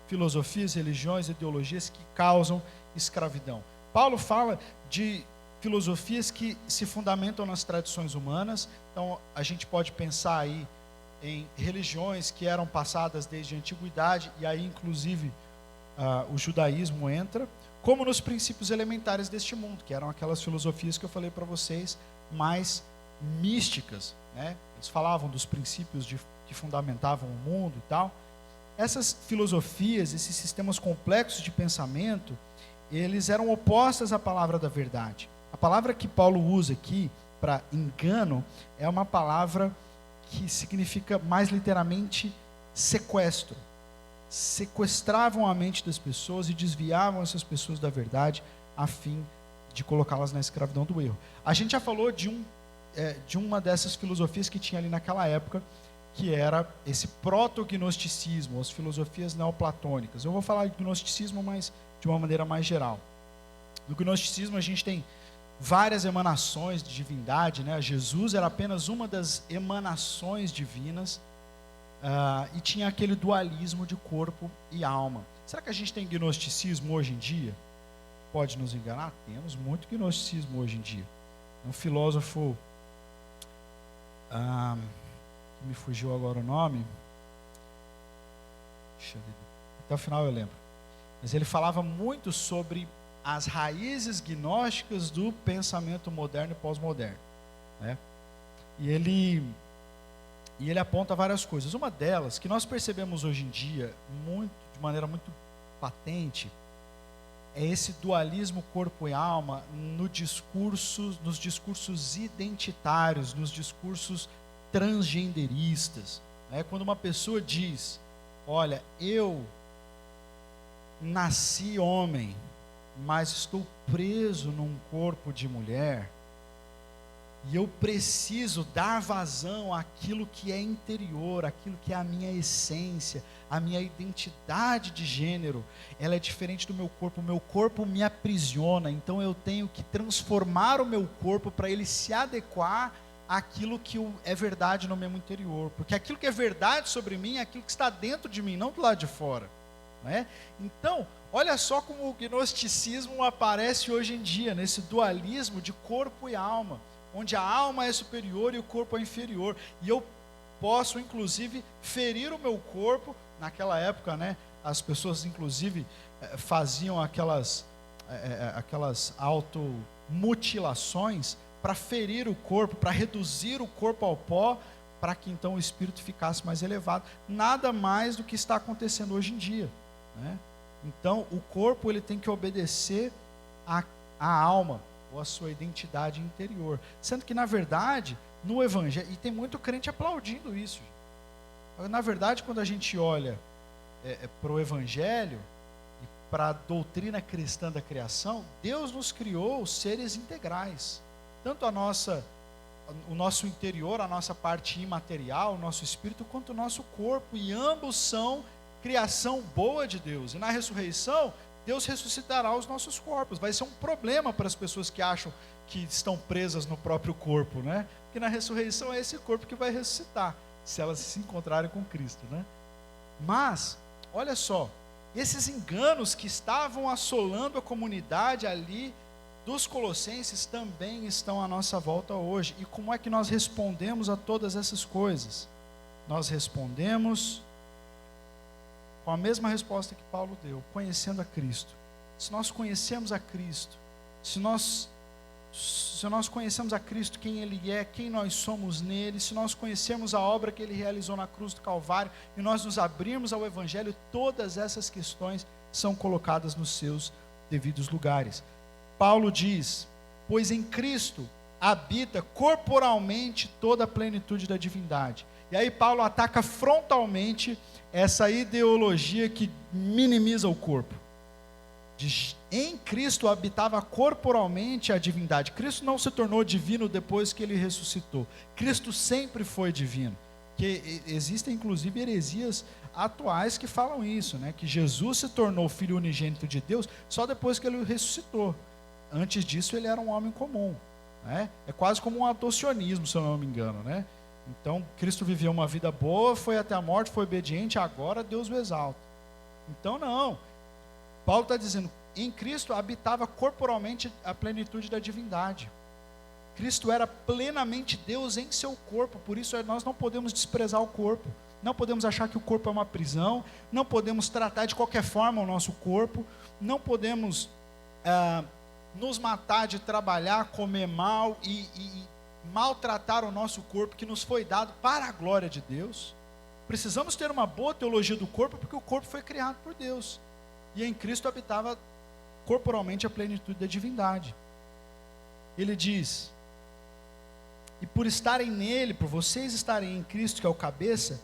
Filosofias, religiões, ideologias que causam escravidão. Paulo fala de filosofias que se fundamentam nas tradições humanas. Então a gente pode pensar aí em religiões que eram passadas desde a antiguidade, e aí inclusive o judaísmo entra, como nos princípios elementares deste mundo, que eram aquelas filosofias que eu falei para vocês, mais místicas, né? Eles falavam dos princípios que fundamentavam o mundo e tal. Essas filosofias, esses sistemas complexos de pensamento, eles eram opostas à palavra da verdade. A palavra que Paulo usa aqui para engano é uma palavra que significa mais literalmente sequestro. Sequestravam a mente das pessoas e desviavam essas pessoas da verdade a fim de colocá-las na escravidão do erro. A gente já falou de uma dessas filosofias que tinha ali naquela época, que era esse proto-gnosticismo, as filosofias neoplatônicas. Eu vou falar de gnosticismo, mas de uma maneira mais geral. No gnosticismo a gente tem várias emanações de divindade, né? Jesus era apenas uma das emanações divinas, e tinha aquele dualismo de corpo e alma. Será que a gente tem gnosticismo hoje em dia? Pode nos enganar? Temos muito gnosticismo hoje em dia. Um filósofo, me fugiu agora o nome, até o final eu lembro, mas ele falava muito sobre as raízes gnósticas do pensamento moderno e pós-moderno, né? E ele aponta várias coisas. Uma delas, que nós percebemos hoje em dia, de maneira muito patente, é esse dualismo corpo e alma nos discursos identitários, nos discursos transgenderistas, né? Quando uma pessoa diz, olha, eu nasci homem, mas estou preso num corpo de mulher, e eu preciso dar vazão àquilo que é interior, àquilo que é a minha essência, a minha identidade de gênero, ela é diferente do meu corpo me aprisiona, então eu tenho que transformar o meu corpo para ele se adequar àquilo que é verdade no meu interior, porque aquilo que é verdade sobre mim é aquilo que está dentro de mim, não do lado de fora, não é? Então, olha só como o gnosticismo aparece hoje em dia, nesse dualismo de corpo e alma, onde a alma é superior e o corpo é inferior, e eu posso inclusive ferir o meu corpo. Naquela época, né, as pessoas inclusive faziam aquelas automutilações para ferir o corpo, para reduzir o corpo ao pó, para que então o espírito ficasse mais elevado. Nada mais do que está acontecendo hoje em dia, né? Então o corpo ele tem que obedecer à alma, ou a sua identidade interior, sendo que na verdade no evangelho, e tem muito crente aplaudindo isso, na verdade quando a gente olha para o evangelho e para a doutrina cristã da criação, Deus nos criou seres integrais, tanto o nosso interior, a nossa parte imaterial, o nosso espírito, quanto o nosso corpo, e ambos são criação boa de Deus, e na ressurreição Deus ressuscitará os nossos corpos. Vai ser um problema para as pessoas que acham que estão presas no próprio corpo, né? Porque na ressurreição é esse corpo que vai ressuscitar, se elas se encontrarem com Cristo, né? Mas, olha só, esses enganos que estavam assolando a comunidade ali dos Colossenses também estão à nossa volta hoje. E como é que nós respondemos a todas essas coisas? Nós respondemos com a mesma resposta que Paulo deu, conhecendo a Cristo. Se nós conhecemos a Cristo, se nós conhecemos a Cristo, quem Ele é, quem nós somos nele, se nós conhecemos a obra que Ele realizou na cruz do Calvário, e nós nos abrirmos ao Evangelho, todas essas questões são colocadas nos seus devidos lugares. Paulo diz, pois em Cristo habita corporalmente toda a plenitude da divindade. E aí Paulo ataca frontalmente essa ideologia que minimiza o corpo. Em Cristo habitava corporalmente a divindade. Cristo não se tornou divino depois que ele ressuscitou. Cristo sempre foi divino. Que existem inclusive heresias atuais que falam isso, né? Que Jesus se tornou filho unigênito de Deus só depois que ele ressuscitou. Antes disso ele era um homem comum, né? É quase como um adocionismo, se eu não me engano, né? Então, Cristo viveu uma vida boa, foi até a morte, foi obediente, agora Deus o exalta. Então, não. Paulo está dizendo, em Cristo habitava corporalmente a plenitude da divindade. Cristo era plenamente Deus em seu corpo, por isso nós não podemos desprezar o corpo. Não podemos achar que o corpo é uma prisão, não podemos tratar de qualquer forma o nosso corpo, não podemos nos matar de trabalhar, comer mal e maltratar o nosso corpo que nos foi dado para a glória de Deus. Precisamos ter uma boa teologia do corpo, porque o corpo foi criado por Deus, e em Cristo habitava corporalmente a plenitude da divindade. Ele diz: e por estarem nele, por vocês estarem em Cristo, que é o cabeça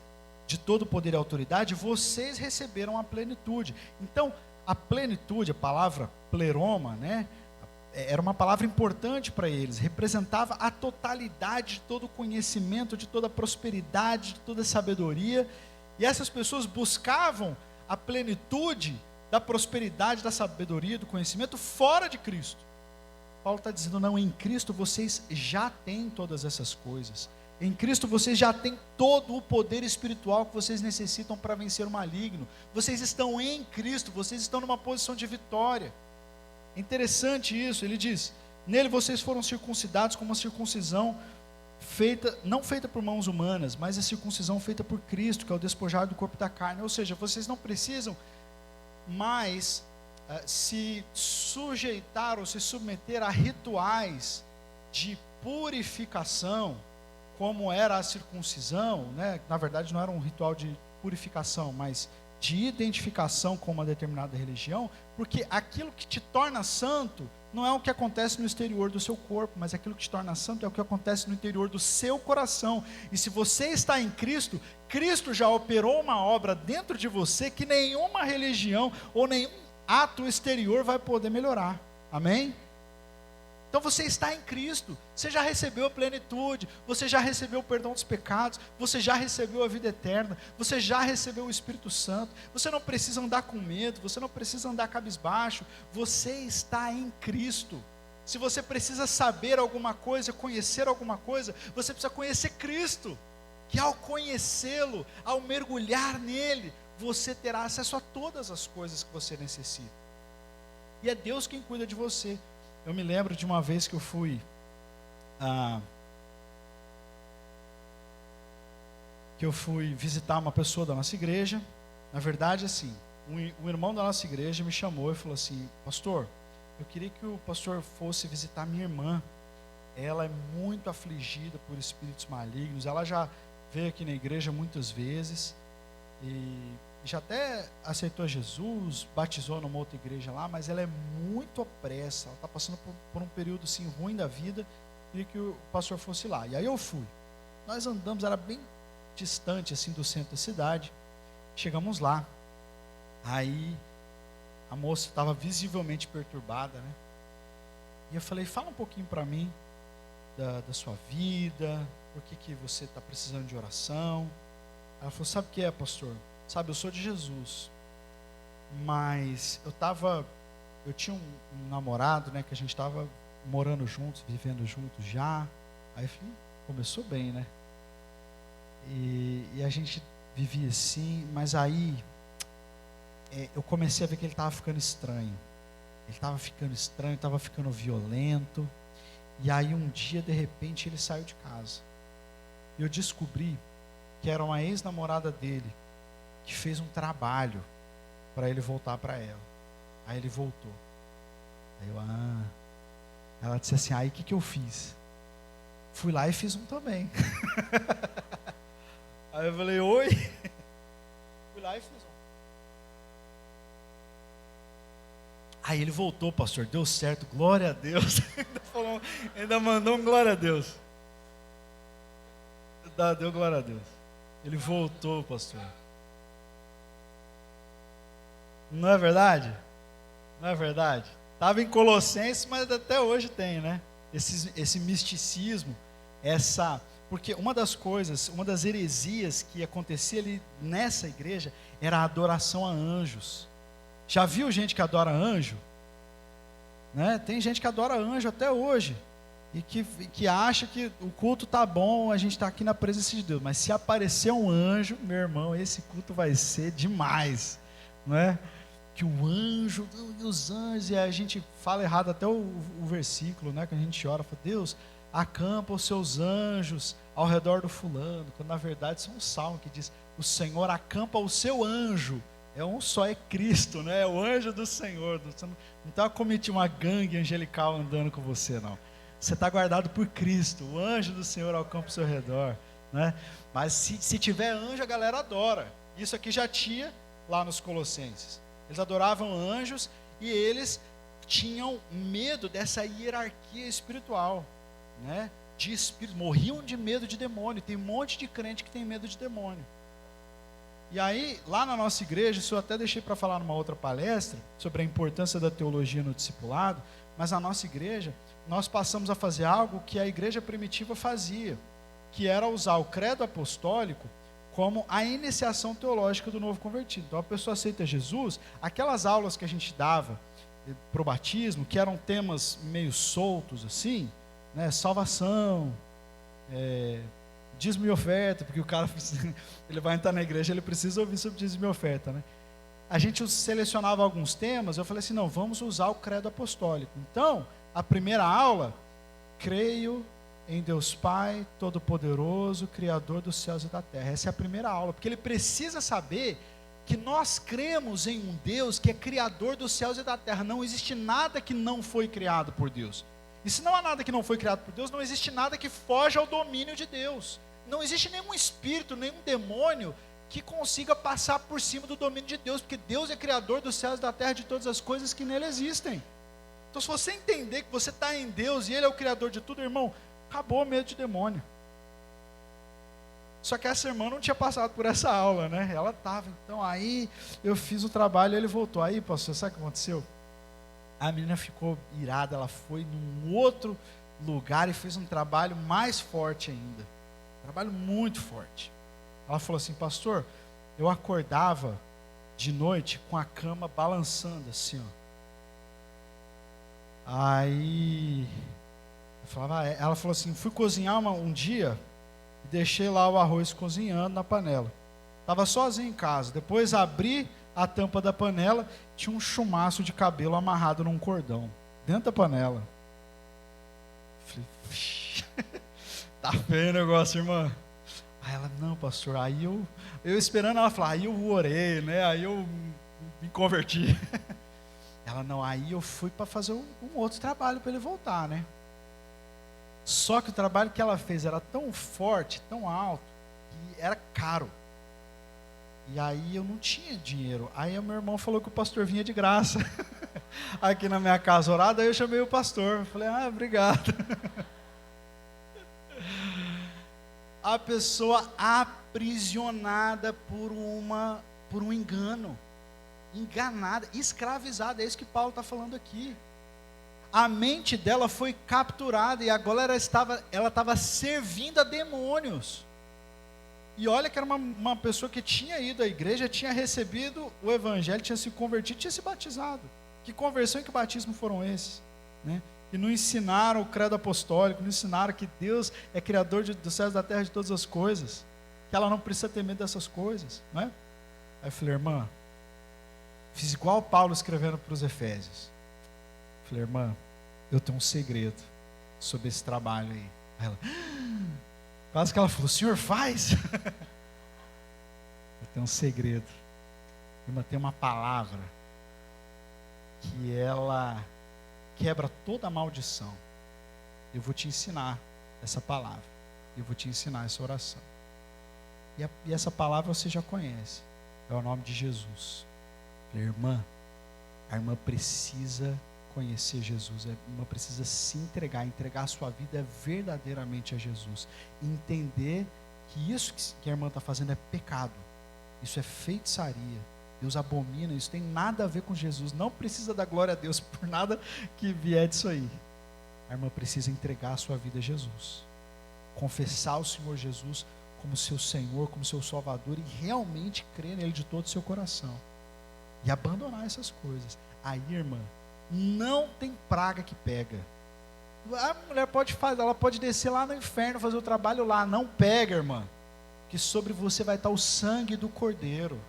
de todo poder e autoridade, vocês receberam a plenitude. Então, a plenitude, a palavra pleroma, né, era uma palavra importante para eles, representava a totalidade de todo conhecimento, de toda prosperidade, de toda sabedoria, e essas pessoas buscavam a plenitude da prosperidade, da sabedoria, do conhecimento fora de Cristo. Paulo está dizendo: não, em Cristo vocês já têm todas essas coisas. Em Cristo vocês já têm todo o poder espiritual que vocês necessitam para vencer o maligno. Vocês estão em Cristo, vocês estão numa posição de vitória. É interessante isso, ele diz: nele vocês foram circuncidados com uma circuncisão feita, não feita por mãos humanas, mas a circuncisão feita por Cristo, que é o despojar do corpo da carne. Ou seja, vocês não precisam mais se sujeitar ou se submeter a rituais de purificação, como era a circuncisão, né? Na verdade não era um ritual de purificação, mas de identificação com uma determinada religião, porque aquilo que te torna santo não é o que acontece no exterior do seu corpo, mas aquilo que te torna santo é o que acontece no interior do seu coração. E se você está em Cristo, Cristo já operou uma obra dentro de você que nenhuma religião ou nenhum ato exterior vai poder melhorar. Amém? Então você está em Cristo, você já recebeu a plenitude, você já recebeu o perdão dos pecados, você já recebeu a vida eterna, você já recebeu o Espírito Santo, você não precisa andar com medo, você não precisa andar cabisbaixo, você está em Cristo. Se você precisa saber alguma coisa, conhecer alguma coisa, você precisa conhecer Cristo, que ao conhecê-lo, ao mergulhar nele, você terá acesso a todas as coisas que você necessita. E é Deus quem cuida de você. Eu me lembro de uma vez que eu fui visitar uma pessoa da nossa igreja. Na verdade, assim, um irmão da nossa igreja me chamou e falou assim: pastor, eu queria que o pastor fosse visitar minha irmã. Ela é muito afligida por espíritos malignos. Ela já veio aqui na igreja muitas vezes e já até aceitou Jesus, batizou numa outra igreja lá, mas ela é muito opressa, ela está passando por um período assim, ruim da vida, queria que o pastor fosse lá. E aí eu fui. Nós andamos, era bem distante assim do centro da cidade. Chegamos lá. Aí a moça estava visivelmente perturbada, né? E eu falei: fala um pouquinho para mim da sua vida, por que você está precisando de oração. Ela falou: sabe o que é, pastor? Sabe, eu sou de Jesus, mas eu tinha um namorado, né, que a gente estava morando juntos, vivendo juntos já. Aí eu falei: começou bem, né? E a gente vivia assim, mas aí eu comecei a ver que ele estava ficando estranho. Ele estava ficando estranho, estava ficando violento. E aí um dia, de repente, ele saiu de casa. E eu descobri que era uma ex-namorada dele, que fez um trabalho para ele voltar para ela. Aí ele voltou. Aí ela disse assim: aí o que eu fiz? Fui lá e fiz um também. Aí eu falei: oi? Fui lá e fiz um. Aí ele voltou, pastor, deu certo, glória a Deus. Ainda mandou um glória a Deus. Deu glória a Deus. Ele voltou, pastor. Não é verdade? Não é verdade? Estava em Colossenses, mas até hoje tem, né? Esse misticismo, porque uma das heresias que acontecia ali nessa igreja era a adoração a anjos. Já viu gente que adora anjo? Né? Tem gente que adora anjo até hoje. E que acha que o culto tá bom, a gente está aqui na presença de Deus. Mas se aparecer um anjo, meu irmão, esse culto vai ser demais. Não é? Que o anjo, e os anjos, e a gente fala errado até o versículo, né? Que a gente ora, fala: Deus, acampa os seus anjos ao redor do fulano. Quando na verdade isso é um salmo que diz: o Senhor acampa o seu anjo. É um só, é Cristo, né? É o anjo do Senhor. Você não está cometindo uma gangue angelical andando com você, não. Você está guardado por Cristo. O anjo do Senhor acampa ao seu redor, né? Mas se tiver anjo, a galera adora. Isso aqui já tinha lá nos Colossenses. Eles adoravam anjos e eles tinham medo dessa hierarquia espiritual, né? De espírito, morriam de medo de demônio. Tem um monte de crente que tem medo de demônio. E aí, lá na nossa igreja, isso eu até deixei para falar numa outra palestra, sobre a importância da teologia no discipulado, mas na nossa igreja, nós passamos a fazer algo que a igreja primitiva fazia, que era usar o credo apostólico como a iniciação teológica do novo convertido. Então a pessoa aceita Jesus, aquelas aulas que a gente dava para o batismo, que eram temas meio soltos assim, né? Salvação, dízimo e oferta, porque o cara ele vai entrar na igreja, ele precisa ouvir sobre dízimo e oferta, né? A gente selecionava alguns temas, eu falei assim, não, vamos usar o credo apostólico. Então, a primeira aula, creio em Deus Pai, Todo-Poderoso, Criador dos céus e da terra. Essa é a primeira aula, porque ele precisa saber que nós cremos em um Deus que é Criador dos céus e da terra. Não existe nada que não foi criado por Deus. E se não há nada que não foi criado por Deus, não existe nada que foge ao domínio de Deus. Não existe nenhum espírito, nenhum demônio que consiga passar por cima do domínio de Deus, porque Deus é Criador dos céus e da terra, de todas as coisas que nele existem. Então, se você entender que você está em Deus e Ele é o Criador de tudo, irmão, acabou o medo de demônio. Só que essa irmã não tinha passado por essa aula, né? Ela estava. Então, aí eu fiz o trabalho e ele voltou. Aí, pastor, sabe o que aconteceu? A menina ficou irada, ela foi num outro lugar e fez um trabalho mais forte ainda. Um trabalho muito forte. Ela falou assim, pastor, eu acordava de noite com a cama balançando assim, ó. Aí, ela falou assim, fui cozinhar um dia e deixei lá o arroz cozinhando na panela. Estava sozinho em casa. Depois abri a tampa da panela, tinha um chumaço de cabelo amarrado num cordão, dentro da panela. Falei, tá feio o negócio, irmã. Aí ela, não, pastor, aí eu esperando ela falar, aí eu orei, né? Aí eu me converti. Ela, não, aí eu fui para fazer um outro trabalho para ele voltar, né? Só que o trabalho que ela fez era tão forte, tão alto, que era caro. E aí eu não tinha dinheiro. Aí o meu irmão falou que o pastor vinha de graça aqui na minha casa orada, aí eu chamei o pastor. Falei, obrigado. A pessoa aprisionada por um engano, enganada, escravizada, é isso que Paulo está falando aqui. A mente dela foi capturada e agora ela estava servindo a demônios. E olha que era uma pessoa que tinha ido à igreja, tinha recebido o evangelho, tinha se convertido, tinha se batizado. Que conversão e que batismo foram esses? Né? Que não ensinaram o credo apostólico, não ensinaram que Deus é Criador dos céus e da terra, de todas as coisas, que ela não precisa ter medo dessas coisas, não é? Aí eu falei, irmã, fiz igual Paulo escrevendo para os Efésios. Falei, irmã, eu tenho um segredo sobre esse trabalho aí. Aí ela, quase que ela falou, o senhor faz? Eu tenho um segredo. Irmã, tem uma palavra que ela quebra toda a maldição. Eu vou te ensinar essa palavra. Eu vou te ensinar essa oração. E essa palavra você já conhece. É o nome de Jesus. Falei, irmã, a irmã precisa conhecer Jesus, a irmã precisa se entregar a sua vida verdadeiramente a Jesus, entender que isso que a irmã está fazendo é pecado, isso é feitiçaria, Deus abomina, isso tem nada a ver com Jesus, não precisa dar glória a Deus por nada que vier disso aí. A irmã precisa entregar a sua vida a Jesus, confessar o Senhor Jesus como seu Senhor, como seu Salvador, e realmente crer nele de todo o seu coração, e abandonar essas coisas. Aí, irmã, não tem praga que pega. A mulher pode fazer, ela pode descer lá no inferno, fazer o trabalho lá, não pega, irmã, que sobre você vai estar o sangue do Cordeiro.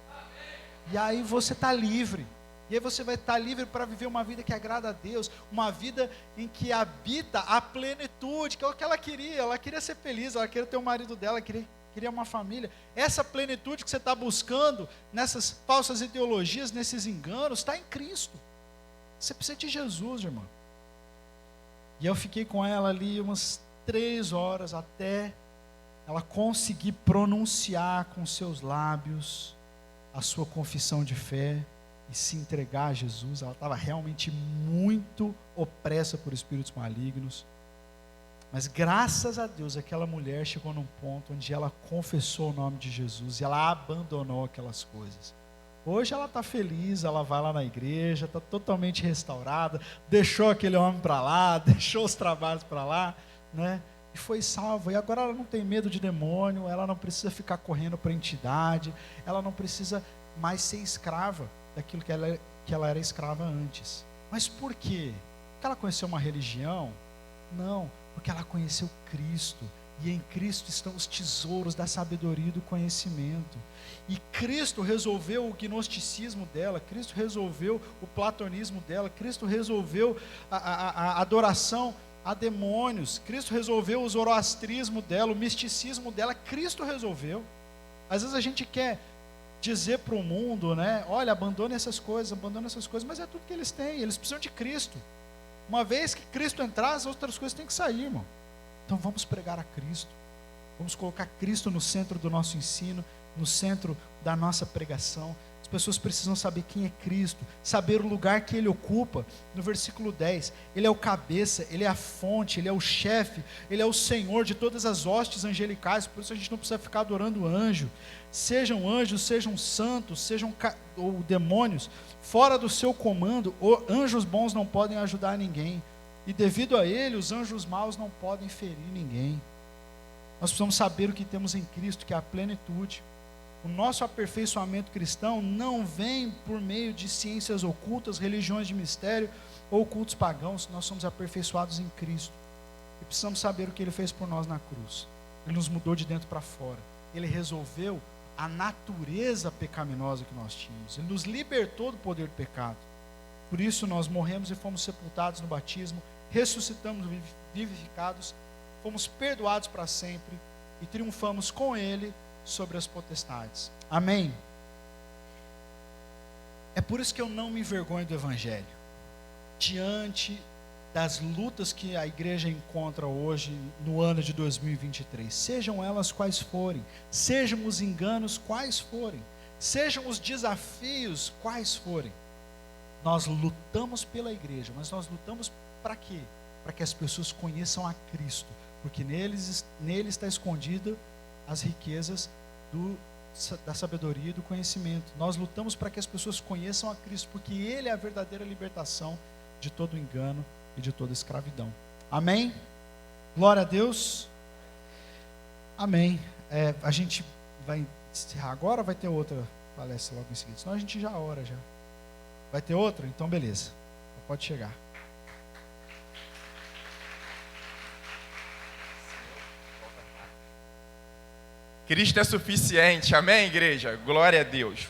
E aí você está livre. E aí você vai estar livre para viver uma vida que agrada a Deus, uma vida em que habita a plenitude, que é o que ela queria ser feliz, ela queria ter o marido dela, queria uma família. Essa plenitude que você está buscando nessas falsas ideologias, nesses enganos, está em Cristo. Você precisa de Jesus, irmão. E eu fiquei com ela ali umas 3 horas até ela conseguir pronunciar com seus lábios a sua confissão de fé. e se entregar a Jesus. Ela estava realmente muito opressa por espíritos malignos. Mas graças a Deus, aquela mulher chegou num ponto onde ela confessou o nome de Jesus e ela abandonou aquelas coisas. Hoje ela está feliz, ela vai lá na igreja, está totalmente restaurada, deixou aquele homem para lá, deixou os trabalhos para lá, né? E foi salva. E agora ela não tem medo de demônio, ela não precisa ficar correndo para a entidade, ela não precisa mais ser escrava daquilo que ela era escrava antes. Mas por quê? Porque ela conheceu uma religião? Não, porque ela conheceu Cristo. E em Cristo estão os tesouros da sabedoria e do conhecimento. E Cristo resolveu o gnosticismo dela, Cristo resolveu o platonismo dela, Cristo resolveu a adoração a demônios, Cristo resolveu o zoroastrismo dela, o misticismo dela, Cristo resolveu. Às vezes a gente quer dizer para o mundo, né? Olha, abandone essas coisas, mas é tudo que eles têm, eles precisam de Cristo. Uma vez que Cristo entrar, as outras coisas têm que sair, irmão. Então vamos pregar a Cristo, vamos colocar Cristo no centro do nosso ensino, no centro da nossa pregação. As pessoas precisam saber quem é Cristo, saber o lugar que Ele ocupa. No versículo 10, Ele é o cabeça, Ele é a fonte, Ele é o chefe, Ele é o Senhor de todas as hostes angelicais. Por isso a gente não precisa ficar adorando anjo. Sejam anjos, sejam santos, ou demônios, fora do seu comando, anjos bons não podem ajudar ninguém. E devido a Ele, os anjos maus não podem ferir ninguém. Nós precisamos saber o que temos em Cristo, que é a plenitude. O nosso aperfeiçoamento cristão não vem por meio de ciências ocultas, religiões de mistério ou cultos pagãos. Nós somos aperfeiçoados em Cristo. E precisamos saber o que Ele fez por nós na cruz. Ele nos mudou de dentro para fora. Ele resolveu a natureza pecaminosa que nós tínhamos. Ele nos libertou do poder do pecado. Por isso nós morremos e fomos sepultados no batismo, ressuscitamos vivificados, fomos perdoados para sempre e triunfamos com Ele sobre as potestades. Amém? É por isso que eu não me envergonho do Evangelho. Diante das lutas que a igreja encontra hoje, no ano de 2023, sejam elas quais forem, sejam os enganos quais forem, sejam os desafios quais forem, nós lutamos pela igreja, mas nós lutamos para quê? Para que as pessoas conheçam a Cristo, porque nele está escondido as riquezas da sabedoria e do conhecimento. Nós lutamos para que as pessoas conheçam a Cristo, porque Ele é a verdadeira libertação de todo engano e de toda escravidão. Amém? Glória a Deus. Amém. A gente vai encerrar agora ou vai ter outra palestra logo em seguida? Senão a gente já ora já. Vai ter outra? Então beleza. Pode chegar. Cristo é suficiente, amém, igreja? Glória a Deus.